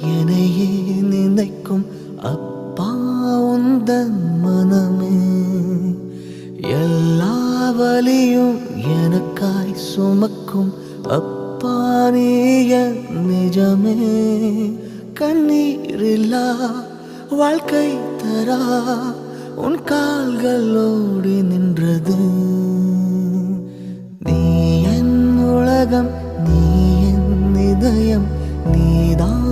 என்னையே நினைக்கும் அப்பா உந்தன் மனமே எல்லா வலியும் எனக்காய் சுமக்கும் அப்பா நீ என் நிஜமே கண்ணீரில்லா வாழ்க்கை தரா உன் கால்களோடு நின்றது நீ என் உலகம் நீ என் இதயம் நீதான்